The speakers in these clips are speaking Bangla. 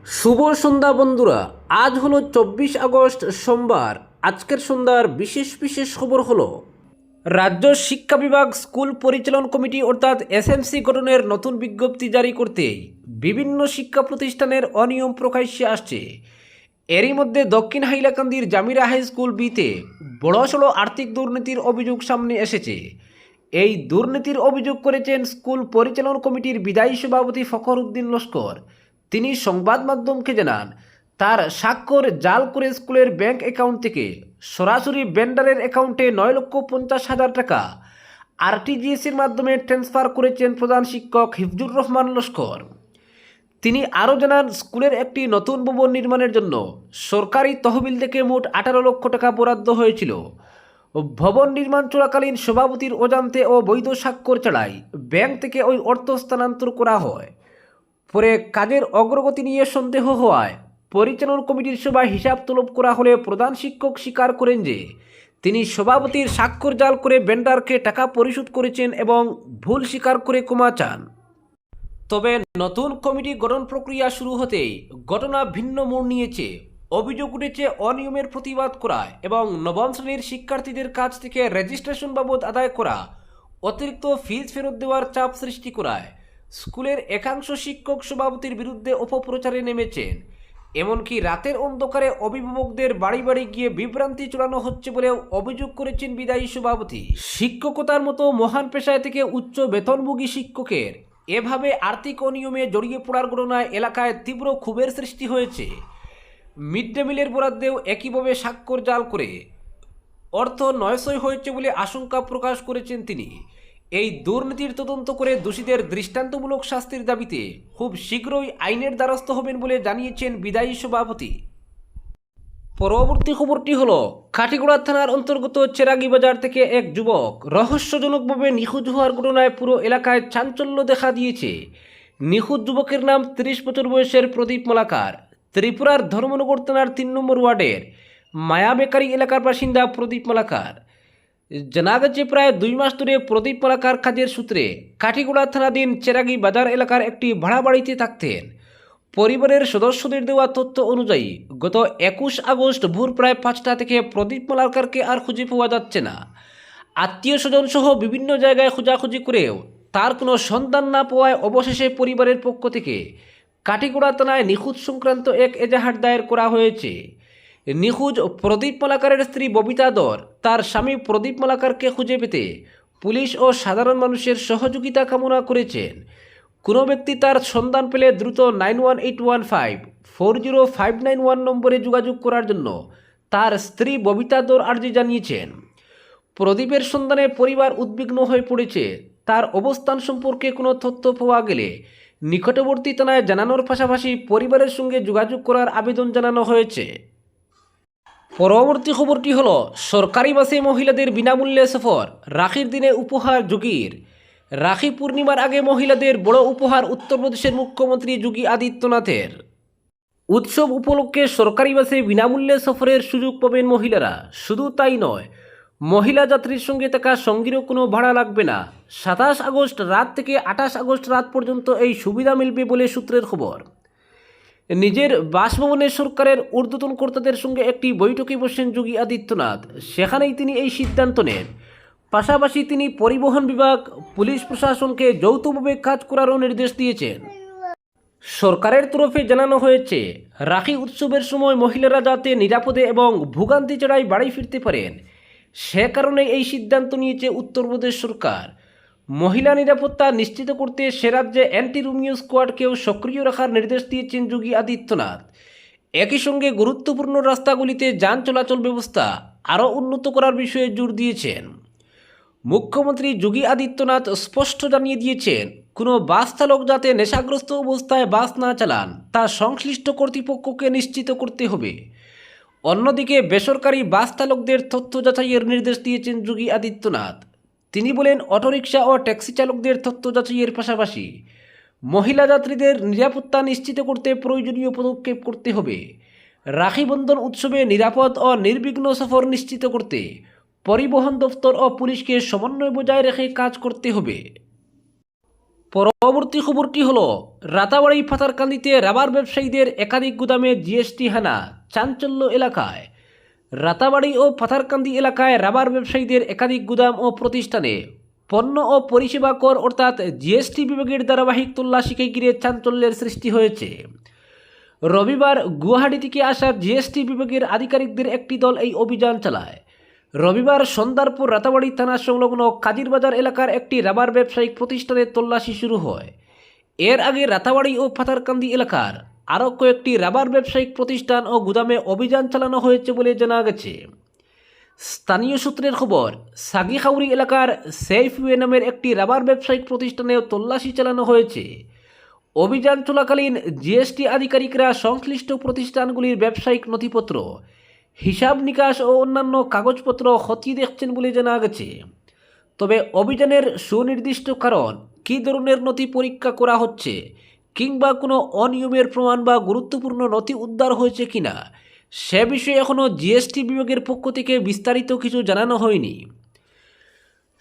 শুভ সন্ধ্যা বন্ধুরা। আজ হলো 24 আগস্ট সোমবার। আজকের সন্ধ্যার বিশেষ বিশেষ খবর হলো রাজ্য শিক্ষা বিভাগ স্কুল পরিচালন কমিটি অর্থাৎ এসএমসি গঠনের নতুন বিজ্ঞপ্তি জারি করতে বিভিন্ন শিক্ষা প্রতিষ্ঠানের অনিয়ম প্রকাশ্যে আসছে। এরই মধ্যে দক্ষিণ হাইলাকান্দির জামিরা হাই স্কুল বিতে বড়সড় আর্থিক দুর্নীতির অভিযোগ সামনে এসেছে। এই দুর্নীতির অভিযোগ করেছেন স্কুল পরিচালন কমিটির বিদায়ী সভাপতি ফখর উদ্দিন লস্কর। তিনি সংবাদ মাধ্যমকে জানান, তার স্বাক্ষর জাল করে স্কুলের ব্যাংক অ্যাকাউন্ট থেকে সরাসরি ভেন্ডারের অ্যাকাউন্টে 9,50,000 টাকা আরটিজিএসের মাধ্যমে ট্রান্সফার করেছেন প্রধান শিক্ষক হিফজুর রহমান লস্কর। তিনি আরও জানান, স্কুলের একটি নতুন ভবন নির্মাণের জন্য সরকারি তহবিল থেকে মোট 18 লক্ষ টাকা বরাদ্দ হয়েছিল। ভবন নির্মাণ চলাকালীন সভাপতির অজান্তে ও বৈধ স্বাক্ষর ছাড়াই ব্যাংক থেকে ওই অর্থ স্থানান্তর করা হয়। পরে কাজের অগ্রগতি নিয়ে সন্দেহ হওয়ায় পরিচালন কমিটির সভায় হিসাব তলব করা হলে প্রধান শিক্ষক স্বীকার করেন যে তিনি সভাপতির স্বাক্ষর জাল করে ভেন্ডারকে টাকা পরিশোধ করেছেন এবং ভুল স্বীকার করে ক্ষমা চান। তবে নতুন কমিটি গঠন প্রক্রিয়া শুরু হতেই ঘটনা ভিন্ন মোড় নিয়েছে। অভিযোগ উঠেছে অনিয়মের প্রতিবাদ করায় এবং নবম শ্রেণীর শিক্ষার্থীদের কাছ থেকে রেজিস্ট্রেশন বাবদ আদায় করা অতিরিক্ত ফিজ ফেরত দেওয়ার চাপ সৃষ্টি করায় স্কুলের একাংশ শিক্ষক সভাপতির বিরুদ্ধে অপপ্রচারে নেমেছেন। এমনকি রাতের অন্ধকারে অভিভাবকদের বাড়ি বাড়ি গিয়ে বিভ্রান্তি চড়ানো হচ্ছে বলেও অভিযোগ করেছেন বিদায়ী সভাপতি। শিক্ষকতার মতো মহান পেশায় থেকে উচ্চ বেতনভোগী শিক্ষকের এভাবে আর্থিক অনিয়মে জড়িয়ে পড়ার ঘটনায় এলাকায় তীব্র ক্ষোভের সৃষ্টি হয়েছে। মিড ডে মিলের বরাদ্দেও একইভাবে স্বাক্ষর জাল করে অর্থ নয়সই হয়েছে বলে আশঙ্কা প্রকাশ করেছেন তিনি। এই দুর্নীতির তদন্ত করে দোষীদের দৃষ্টান্তমূলক শাস্তির দাবিতে খুব শীঘ্রই আইনের দ্বারস্থ হবেন বলে জানিয়েছেন বিদায়ী সভাপতি। পরবর্তী খবরটি হলো, কাঠিগড়া থানার অন্তর্গত চেরাগি বাজার থেকে এক যুবক রহস্যজনকভাবে নিখোঁজ হওয়ার ঘটনায় পুরো এলাকায় চাঞ্চল্য দেখা দিয়েছে। নিখোঁজ যুবকের নাম 30 বছর বয়সের প্রদীপ মালাকার। ত্রিপুরার ধর্মনগর থানার 3 নম্বর ওয়ার্ডের মায়া বেকারি এলাকার বাসিন্দা প্রদীপ মালাকার। জানা গেছে, প্রায় 2 মাস ধরে প্রদীপ মালাকার কাজের সূত্রে কাঠিগড়া থানাধীন চেরাগি বাজার এলাকার একটি ভাড়া বাড়িতে থাকতেন। পরিবারের সদস্যদের দেওয়া তথ্য অনুযায়ী গত 21 আগস্ট ভোর প্রায় 5টা থেকে প্রদীপ মালাকারকে আর খুঁজে পাওয়া যাচ্ছে না। আত্মীয় স্বজন সহ বিভিন্ন জায়গায় খোঁজাখুঁজি করেও তার কোনো সন্ধান না পাওয়ায় অবশেষে পরিবারের পক্ষ থেকে কাঠিগড়া থানায় নিখোঁজ সংক্রান্ত এক এজাহার দায়ের করা হয়েছে। নিখোঁজ প্রদীপ মালাকারের স্ত্রী ববিতা দর তার স্বামী প্রদীপ মালাকারকে খুঁজে পেতে পুলিশ ও সাধারণ মানুষের সহযোগিতা কামনা করেছেন। কোনো ব্যক্তি তার সন্ধান পেলে দ্রুত 9181540591 নম্বরে যোগাযোগ করার জন্য তার স্ত্রী ববিতা দর আর্জি জানিয়েছেন। প্রদীপের সন্ধানে পরিবার উদ্বিগ্ন হয়ে পড়েছে। তার অবস্থান সম্পর্কে কোনো তথ্য পাওয়া গেলে নিকটবর্তী থানায় জানানোর পাশাপাশি পরিবারের সঙ্গে যোগাযোগ করার আবেদন জানানো হয়েছে। পরবর্তী খবরটি হলো, সরকারি বাসে মহিলাদের বিনামূল্যে সফর, রাখির দিনে উপহার যোগীর। রাখি পূর্ণিমার আগে মহিলাদের বড় উপহার উত্তরপ্রদেশের মুখ্যমন্ত্রী যোগী আদিত্যনাথের। উৎসব উপলক্ষে সরকারি বাসে বিনামূল্যে সফরের সুযোগ পাবেন মহিলারা। শুধু তাই নয়, মহিলা যাত্রীর সঙ্গে থাকা সঙ্গীরও কোনো ভাড়া লাগবে না। 27 আগস্ট রাত থেকে 28 আগস্ট রাত পর্যন্ত এই সুবিধা মিলবে বলে সূত্রের খবর। নিজের বাসভবনে সরকারের ঊর্ধ্বতন কর্তাদের সঙ্গে একটি বৈঠকে বসেন যোগী আদিত্যনাথ। সেখানেই তিনি এই সিদ্ধান্ত নেন। পাশাপাশি তিনি পরিবহন বিভাগ, পুলিশ প্রশাসনকে যৌথভাবে কাজ করারও নির্দেশ দিয়েছেন। সরকারের তরফে জানানো হয়েছে, রাখি উৎসবের সময় মহিলারা যাতে নিরাপদে এবং ভোগান্তি ছাড়াই বাড়ি ফিরতে পারেন, সে কারণে এই সিদ্ধান্ত নিয়েছে উত্তরপ্রদেশ সরকার। মহিলা নিরাপত্তা নিশ্চিত করতে সে রাজ্যে অ্যান্টি রোমিও স্কোয়াডকেও সক্রিয় রাখার নির্দেশ দিয়েছেন যোগী আদিত্যনাথ। একই সঙ্গে গুরুত্বপূর্ণ রাস্তাগুলিতে যান চলাচল ব্যবস্থা আরও উন্নত করার বিষয়ে জোর দিয়েছেন। মুখ্যমন্ত্রী যোগী আদিত্যনাথ স্পষ্ট জানিয়ে দিয়েছেন, কোনো বাস চালক যাতে নেশাগ্রস্ত অবস্থায় বাস না চালান তা সংশ্লিষ্ট কর্তৃপক্ষকে নিশ্চিত করতে হবে। অন্যদিকে বেসরকারি বাস চালকদের তথ্য যাচাইয়ের নির্দেশ দিয়েছেন যোগী আদিত্যনাথ। তিনি বলেন, অটোরিকশা ও ট্যাক্সি চালকদের তথ্য যাচাইয়ের পাশাপাশি মহিলা যাত্রীদের নিরাপত্তা নিশ্চিত করতে প্রয়োজনীয় পদক্ষেপ করতে হবে। রাখি বন্ধন উৎসবে নিরাপদ ও নির্বিঘ্ন সফর নিশ্চিত করতে পরিবহন দপ্তর ও পুলিশকে সমন্বয় বজায় রেখে কাজ করতে হবে। পরবর্তী খবরটি হলো রাতাবাড়ি পাথারকান্দিতে রাবার ব্যবসায়ীদের একাধিক গুদামে জিএসটি হানা, চাঞ্চল্য এলাকায়। রাতাবাড়ি ও পাথারকান্দি এলাকায় রাবার ব্যবসায়ীদের একাধিক গুদাম ও প্রতিষ্ঠানে পণ্য ও পরিষেবা কর অর্থাৎ জিএসটি বিভাগের ধারাবাহিক তল্লাশিকে ঘিরে চাঞ্চল্যের সৃষ্টি হয়েছে। রবিবার গুয়াহাটি থেকে আসা জিএসটি বিভাগের আধিকারিকদের একটি দল এই অভিযান চালায়। রবিবার সন্ধ্যার পর রাতাবাড়ি থানা সংলগ্ন কাজিরবাজার এলাকার একটি রাবার ব্যবসায়িক প্রতিষ্ঠানে তল্লাশি শুরু হয়। এর আগে রাতাবাড়ি ও পাথারকান্দি এলাকার আরও কয়েকটি রাবার ব্যবসায়িক প্রতিষ্ঠান ও গুদামে অভিযান চালানো হয়েছে বলে জানা গেছে। স্থানীয় সূত্রের খবর, সাগিখাউরি এলাকার সেইফওয়ে নামের একটি রাবার ব্যবসায়িক প্রতিষ্ঠানেও তল্লাশি চালানো হয়েছে। অভিযান চলাকালীন জিএসটি আধিকারিকরা সংশ্লিষ্ট প্রতিষ্ঠানগুলির ব্যবসায়িক নথিপত্র, হিসাব নিকাশ ও অন্যান্য কাগজপত্র খতিয়ে দেখছেন বলে জানা গেছে। তবে অভিযানের সুনির্দিষ্ট কারণ, কী ধরনের নথি পরীক্ষা করা হচ্ছে কিংবা কোনো অনিয়মের প্রমাণ বা গুরুত্বপূর্ণ নথি উদ্ধার হয়েছে কিনা সে বিষয়ে এখনও জিএসটি বিভাগের পক্ষ থেকে বিস্তারিত কিছু জানানো হয়নি।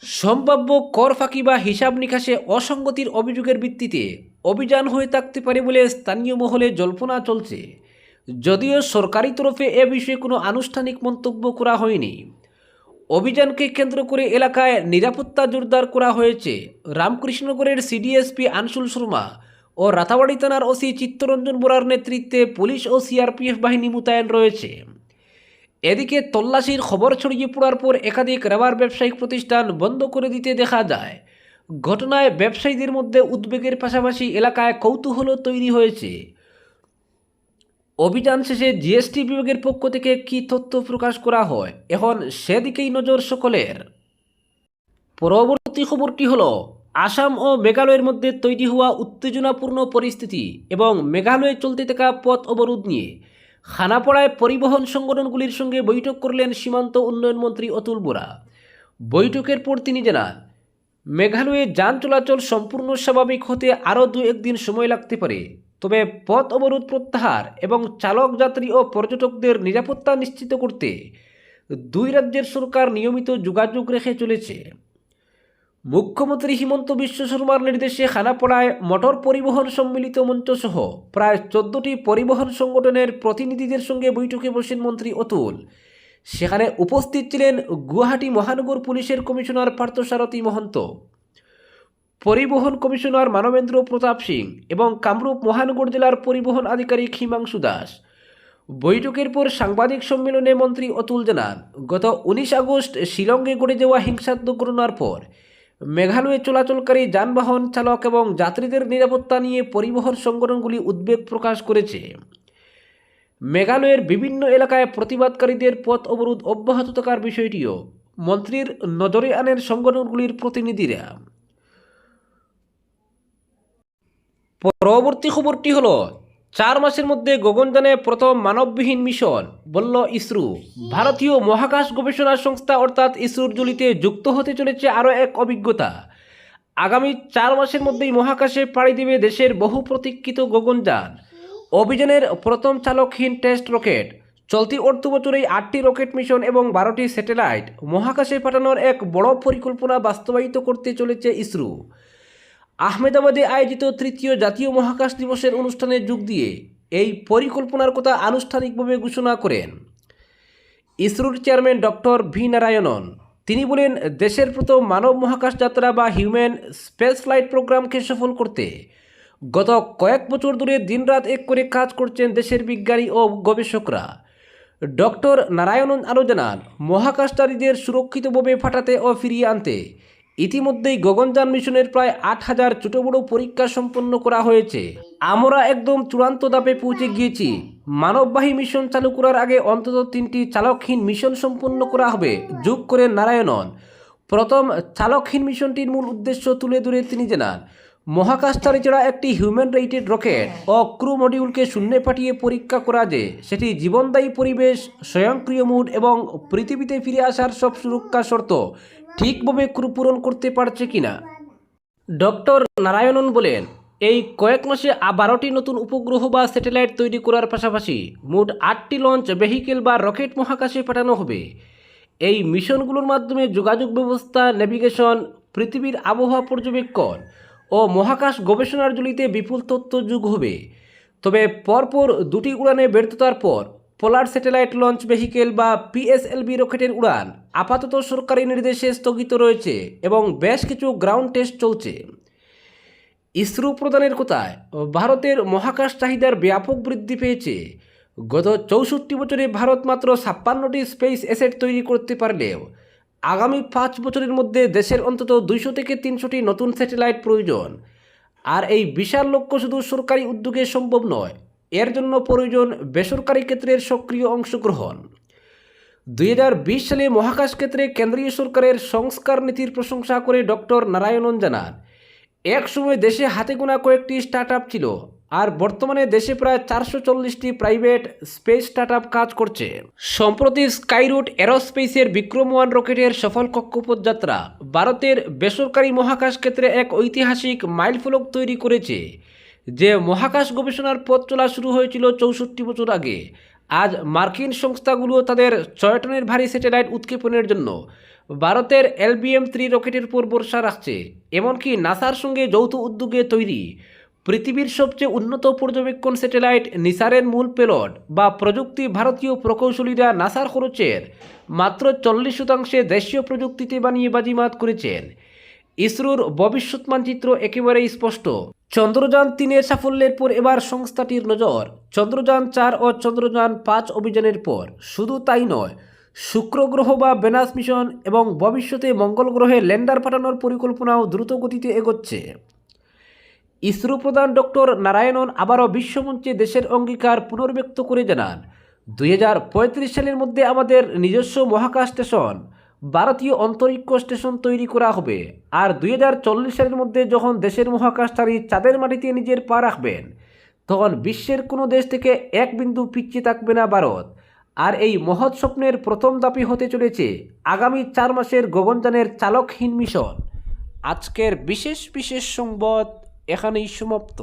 সম্ভাব্য কর ফাঁকি বা হিসাব নিকাশে অসঙ্গতির অভিযোগের ভিত্তিতে অভিযান হয়ে থাকতে পারে বলে স্থানীয় মহলে জল্পনা চলছে, যদিও সরকারি তরফে এ বিষয়ে কোনো আনুষ্ঠানিক মন্তব্য করা হয়নি। অভিযানকে কেন্দ্র করে এলাকায় নিরাপত্তা জোরদার করা হয়েছে। রামকৃষ্ণনগরের সিডিএসপি আনসুল শর্মা ও রাতাবাড়ি থানার ওসি চিত্তরঞ্জন বোরার নেতৃত্বে পুলিশ ও সিআরপিএফ বাহিনী মোতায়েন রয়েছে। এদিকে তল্লাশির খবর ছড়িয়ে পড়ার পর একাধিক রাবার ব্যবসায়িক প্রতিষ্ঠান বন্ধ করে দিতে দেখা যায়। ঘটনায় ব্যবসায়ীদের মধ্যে উদ্বেগের পাশাপাশি এলাকায় কৌতূহল তৈরি হয়েছে। অভিযান শেষে জিএসটি বিভাগের পক্ষ থেকে কী তথ্য প্রকাশ করা হয়, এখন সেদিকেই নজর সকলের। পরবর্তী খবরটি হলো আসাম ও মেঘালয়ের মধ্যে তৈরি হওয়া উত্তেজনাপূর্ণ পরিস্থিতি এবং মেঘালয়ে চলতে থাকা পথ অবরোধ নিয়ে খানাপাড়ায় পরিবহন সংগঠনগুলির সঙ্গে বৈঠক করলেন সীমান্ত উন্নয়ন মন্ত্রী অতুল বোরা। বৈঠকের পর তিনি জানান, মেঘালয়ে যান চলাচল সম্পূর্ণ স্বাভাবিক হতে আরও 2-1 দিন সময় লাগতে পারে। তবে পথ অবরোধ প্রত্যাহার এবং চালক, যাত্রী ও পর্যটকদের নিরাপত্তা নিশ্চিত করতে দুই রাজ্যের সরকার নিয়মিত যোগাযোগ রেখে চলেছে। মুখ্যমন্ত্রী হিমন্ত বিশ্ব শর্মার নির্দেশে খানাপাড়ায় মোটর পরিবহন সম্মিলিত মঞ্চ সহ প্রায় 14টি পরিবহন সংগঠনের প্রতিনিধিদের সঙ্গে বৈঠকে বসেন মন্ত্রী অতুল। সেখানে উপস্থিত ছিলেন গুয়াহাটি মহানগর পুলিশের কমিশনার পার্থসারথী মহন্ত, পরিবহন কমিশনার মানবেন্দ্র প্রতাপ সিং এবং কামরূপ মহানগর জেলার পরিবহন আধিকারিক হিমাংশু দাস। বৈঠকের পর সাংবাদিক সম্মেলনে মন্ত্রী অতুল জানান, গত 19 আগস্ট শিলংয়ে ঘটে যাওয়া হিংসাত্মক ঘটনার পর মেঘালয়ে চলাচলকারী যানবাহন চালক এবং যাত্রীদের নিরাপত্তা নিয়ে পরিবহন সংগঠনগুলি উদ্বেগ প্রকাশ করেছে। মেঘালয়ের বিভিন্ন এলাকায় প্রতিবাদকারীদের পথ অবরোধ অব্যাহত থাকার বিষয়টিও মন্ত্রীর নজরে আনেন সংগঠনগুলির প্রতিনিধিরা। পরবর্তী খবরটি হলো 4 মাসের মধ্যে গগনযানে প্রথম মানববিহীন মিশন, বলল ইসরো। ভারতীয় মহাকাশ গবেষণা সংস্থা অর্থাৎ ইসরোর ঝুলিতে যুক্ত হতে চলেছে আরও এক অভিজ্ঞতা। আগামী 4 মাসের মধ্যেই মহাকাশে পাড়ি দেবে দেশের বহু প্রতীক্ষিত গগনযান। অভিযানের প্রথম চালকহীন টেস্ট রকেট চলতি অর্থবছরেই 8টি রকেট মিশন এবং 12টি স্যাটেলাইট মহাকাশে পাঠানোর এক বড় পরিকল্পনা বাস্তবায়িত করতে চলেছে ইসরো। আহমেদাবাদে আয়োজিত 3য় জাতীয় মহাকাশ দিবসের অনুষ্ঠানে যোগ দিয়ে এই পরিকল্পনার কথা আনুষ্ঠানিকভাবে ঘোষণা করেন ইসরোর চেয়ারম্যান ডক্টর ভি নারায়ণন। তিনি বলেন, দেশের প্রথম মানব মহাকাশ যাত্রা বা হিউম্যান স্পেস ফ্লাইট প্রোগ্রামকে সফল করতে গত কয়েক বছর ধরে দিনরাত এক করে কাজ করছেন দেশের বিজ্ঞানী ও গবেষকরা। ডক্টর নারায়ণন আরও জানান, মহাকাশচারীদের সুরক্ষিতভাবে পাঠাতে ও ফিরিয়ে আনতে ইতিমধ্যেই গগনযান মিশনের প্রায় 8,000 ছোট বড় পরীক্ষা সম্পন্ন করা হয়েছে। আমরা একদম চূড়ান্ত ধাপে পৌঁছে গিয়েছি। মানববাহী মিশন চালু করার আগে অন্তত 3টি চালকহীন মিশন সম্পন্ন করা হবে, যোগ করেন নারায়ণন। প্রথম চালকহীন মিশনটির মূল উদ্দেশ্য তুলে ধরে তিনি জানান, মহাকাশচারী ছাড়া একটি হিউম্যান রেটেড রকেট ও ক্রু মডিউলকে শূন্যে পাঠিয়ে পরীক্ষা করা যে সেটি জীবনদায়ী পরিবেশ, স্বয়ংক্রিয় মুড এবং পৃথিবীতে ফিরে আসার সব সুরক্ষা শর্ত ঠিকভাবে পূরণ করতে পারছে কিনা। ডক্টর নারায়ণন বলেন, এই কয়েক মাসে 12টি নতুন উপগ্রহ বা স্যাটেলাইট তৈরি করার পাশাপাশি মোট 8টি লঞ্চ ভেহিকেল বা রকেট মহাকাশে পাঠানো হবে। এই মিশনগুলোর মাধ্যমে যোগাযোগ ব্যবস্থা, নেভিগেশন, পৃথিবীর আবহাওয়া পর্যবেক্ষণ ও মহাকাশ গবেষণার জুলিতে বিপুল তথ্য যোগ হবে। তবে পরপর দুটি উড়ানে ব্যর্থতার পর পোলার স্যাটেলাইট লঞ্চ ভেহিকেল বা পিএসএলভি রকেটের উড়ান আপাতত সরকারি নির্দেশে স্থগিত রয়েছে এবং বেশ কিছু গ্রাউন্ড টেস্ট চলছে। ইসরো প্রধানের কথায় ভারতের মহাকাশ চাহিদার ব্যাপক বৃদ্ধি পেয়েছে। গত 64 বছরে ভারত মাত্র 56টি স্পেস অ্যাসেট তৈরি করতে পারলেও আগামী 5 বছরের মধ্যে দেশের অন্তত 200 থেকে 300টি নতুন স্যাটেলাইট প্রয়োজন। আর এই বিশাল লক্ষ্য শুধু সরকারি উদ্যোগে সম্ভব নয়, এর জন্য প্রয়োজন বেসরকারি ক্ষেত্রের সক্রিয় অংশগ্রহণ। 2020 সালে মহাকাশ ক্ষেত্রে কেন্দ্রীয় সরকারের সংস্কার নীতির প্রশংসা করে ডক্টর নারায়ণন জানান, এক সময় দেশে হাতে গোনা কয়েকটি স্টার্টআপ ছিল, আর বর্তমানে দেশে প্রায় 440টি প্রাইভেট স্পেস স্টার্টআপ কাজ করছে। সম্প্রতি স্কাইরুট এরোস্পেসের বিক্রম-1 রকেটের সফল কক্ষপথ যাত্রা ভারতের বেসরকারি মহাকাশ ক্ষেত্রে এক ঐতিহাসিক মাইলফলক তৈরি করেছে। যে মহাকাশ গবেষণার পথ চলা শুরু হয়েছিল 64 বছর আগে, আজ মার্কিন সংস্থাগুলো তাদের 6 টনের ভারী স্যাটেলাইট উৎক্ষেপণের জন্য ভারতের LBM-3 রকেটের উপর ভরসা রাখছে। এমনকি নাসার সঙ্গে যৌথ উদ্যোগে তৈরি পৃথিবীর সবচেয়ে উন্নত পর্যবেক্ষণ স্যাটেলাইট নিসারের মূল পেলোড বা প্রযুক্তি ভারতীয় প্রকৌশলীরা নাসার খরচের মাত্র 40% দেশীয় প্রযুক্তিতে বানিয়ে বাজিমাত করেছেন। ইসরোর ভবিষ্যৎ মানচিত্র একেবারেই স্পষ্ট। চন্দ্রযান 3-এর সাফল্যের পর এবার সংস্থাটির নজর চন্দ্রযান 4 ও চন্দ্রযান 5 অভিযানের পর। শুধু তাই নয়, শুক্র গ্রহ বা ভেনাস মিশন এবং ভবিষ্যতে মঙ্গল গ্রহে ল্যান্ডার পাঠানোর পরিকল্পনাও দ্রুত গতিতে এগোচ্ছে। ইসরো প্রধান ডক্টর নারায়ণন আবারও বিশ্বমঞ্চে দেশের অঙ্গীকার পুনর্ব্যক্ত করে জানান, 2035 সালের মধ্যে আমাদের নিজস্ব মহাকাশ স্টেশন, ভারতীয় অন্তরিক্ষ স্টেশন তৈরি করা হবে। আর 2040 সালের মধ্যে যখন দেশের মহাকাশচারী চাঁদের মাটিতে নিজের পা রাখবেন, তখন বিশ্বের কোনো দেশ থেকে এক বিন্দু পিছিয়ে থাকবে না ভারত। আর এই মহৎ স্বপ্নের প্রথম ধাপই হতে চলেছে আগামী 4 মাসের গগনযানের চালকহীন মিশন। আজকের বিশেষ সংবাদ এখানেই সমাপ্ত।